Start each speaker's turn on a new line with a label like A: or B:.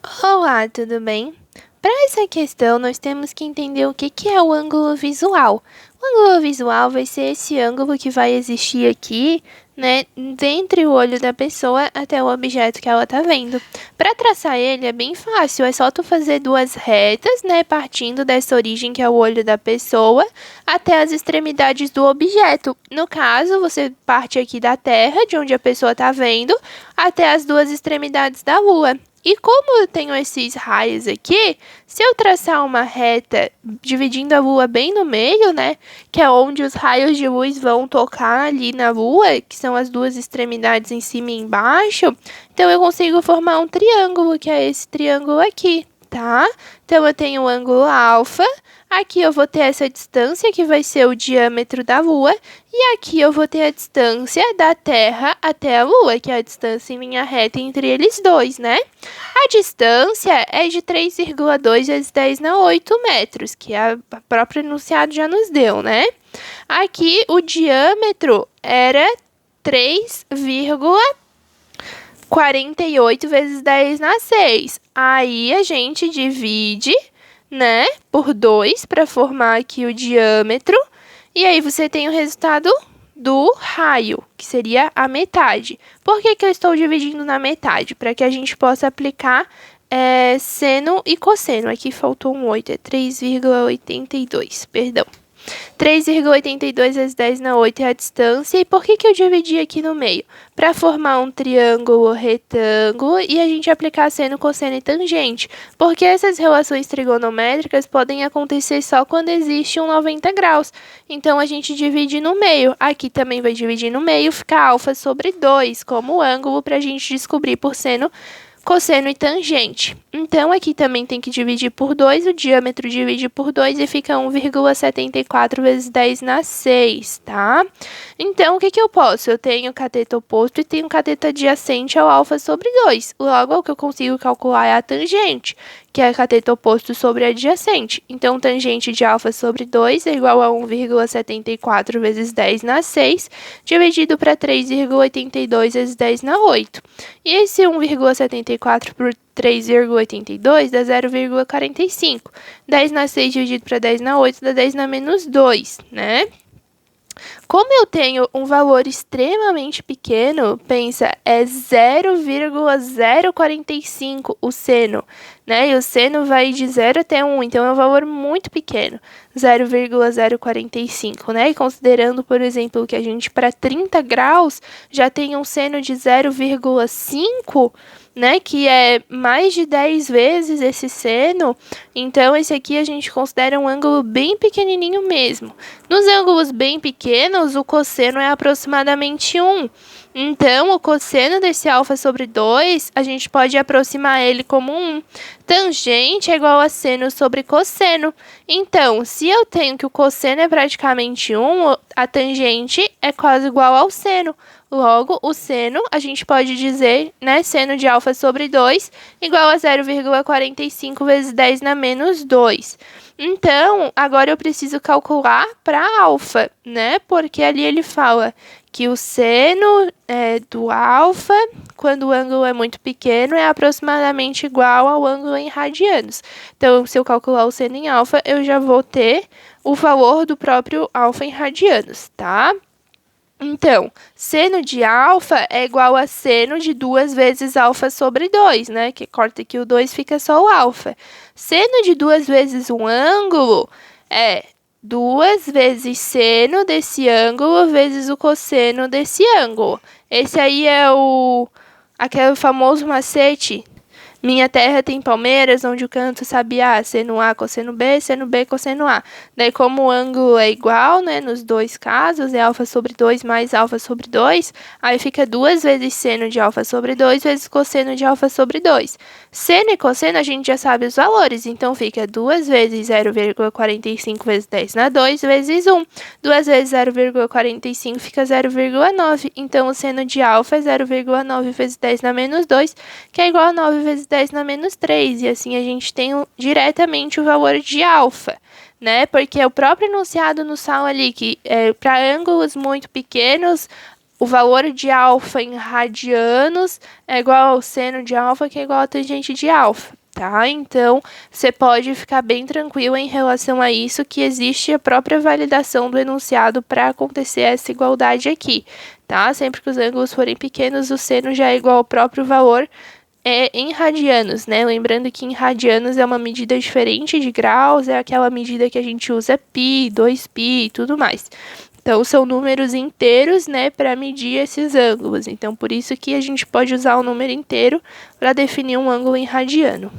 A: Olá, tudo bem? Para essa questão, nós temos que entender o que é o ângulo visual. O ângulo visual vai ser esse ângulo que vai existir aqui, né, entre o olho da pessoa até o objeto que ela está vendo. Para traçar ele é bem fácil, é só tu fazer duas retas, né, partindo dessa origem que é o olho da pessoa até as extremidades do objeto. No caso, você parte aqui da Terra, de onde a pessoa está vendo, até as duas extremidades da Lua. E como eu tenho esses raios aqui, se eu traçar uma reta dividindo a Lua bem no meio, né, que é onde os raios de luz vão tocar ali na Lua, que são as duas extremidades em cima e embaixo, então eu consigo formar um triângulo, que é esse triângulo aqui, tá? Então eu tenho o ângulo alfa. Aqui eu vou ter essa distância, que vai ser o diâmetro da Lua, e aqui eu vou ter a distância da Terra até a Lua, que é a distância em linha reta entre eles dois, né? A distância é de 3,2 vezes 10 na 8 metros, que a própria enunciado já nos deu, né? Aqui o diâmetro era 3,48 vezes 10 na 6. Aí a gente divide, né, por 2 para formar aqui o diâmetro. E aí você tem o resultado do raio, que seria a metade. Por que eu estou dividindo na metade? Para que a gente possa aplicar seno e cosseno. Aqui faltou um 8, é 3,82, perdão. 3,82 vezes 10 na 8 é a distância. E por que eu dividi aqui no meio? Para formar um triângulo retângulo e a gente aplicar seno, cosseno e tangente. Porque essas relações trigonométricas podem acontecer só quando existe um 90 graus. Então, a gente divide no meio. Aqui também vai dividir no meio, fica alfa sobre 2 como ângulo para a gente descobrir por seno, cosseno e tangente. Então, aqui também tem que dividir por 2, o diâmetro divide por 2 e fica 1,74 vezes 10 na 6, tá? Então, o que eu posso? Eu tenho cateto oposto e tenho cateto adjacente ao alfa sobre 2. Logo, o que eu consigo calcular é a tangente, que é cateto oposto sobre adjacente. Então, tangente de alfa sobre 2 é igual a 1,74 vezes 10 na 6, dividido para 3,82 vezes 10 na 8. E esse 1,74 por 3,82 dá 0,45. 10 na 6 dividido para 10 na 8 dá 10 na menos 2, né? Como eu tenho um valor extremamente pequeno, pensa, é 0,045 o seno, né? E o seno vai de 0 até 1, então é um valor muito pequeno, 0,045, né? E considerando, por exemplo, que a gente para 30 graus já tem um seno de 0,5, né, que é mais de 10 vezes esse seno, então esse aqui a gente considera um ângulo bem pequenininho mesmo. Nos ângulos bem pequenos, o cosseno é aproximadamente 1. Então, o cosseno desse alfa sobre 2, a gente pode aproximar ele como 1. Tangente é igual a seno sobre cosseno. Então, se eu tenho que o cosseno é praticamente 1, a tangente é quase igual ao seno. Logo, o seno, a gente pode dizer, né, seno de alfa sobre 2 igual a 0,45 vezes 10 na menos 2. Então, agora eu preciso calcular para alfa, né? Porque ali ele fala que o seno do alfa, quando o ângulo é muito pequeno, é aproximadamente igual ao ângulo em radianos. Então, se eu calcular o seno em alfa, eu já vou ter o valor do próprio alfa em radianos, tá? Então, seno de alfa é igual a seno de 2 vezes alfa sobre 2, né? Que corta aqui o 2, fica só o alfa. Seno de 2 vezes um ângulo é 2 vezes seno desse ângulo vezes o cosseno desse ângulo. Esse aí é aquele famoso macete. Minha terra tem palmeiras, onde o canto sabe A, seno A, cosseno B, cosseno A. Daí, como o ângulo é igual, né, nos dois casos, é alfa sobre 2 mais alfa sobre 2, aí fica 2 vezes seno de alfa sobre 2 vezes cosseno de alfa sobre 2. Seno e cosseno a gente já sabe os valores, então fica 2 vezes 0,45 vezes 10 na 2 vezes 1. 2 vezes 0,45 fica 0,9. Então, o seno de alfa é 0,9 vezes 10 na menos 2, que é igual a 9 vezes 10 na menos 3. E assim a gente tem diretamente o valor de alfa, né? Porque o próprio enunciado nos fala ali que para ângulos muito pequenos, o valor de alfa em radianos é igual ao seno de alfa, que é igual à tangente de alfa, tá? Então, você pode ficar bem tranquilo em relação a isso, que existe a própria validação do enunciado para acontecer essa igualdade aqui, tá? Sempre que os ângulos forem pequenos, o seno já é igual ao próprio valor em radianos, né? Lembrando que em radianos é uma medida diferente de graus, é aquela medida que a gente usa π, 2π e tudo mais. Então, são números inteiros, né, para medir esses ângulos. Então, por isso que a gente pode usar o número inteiro para definir um ângulo em radiano.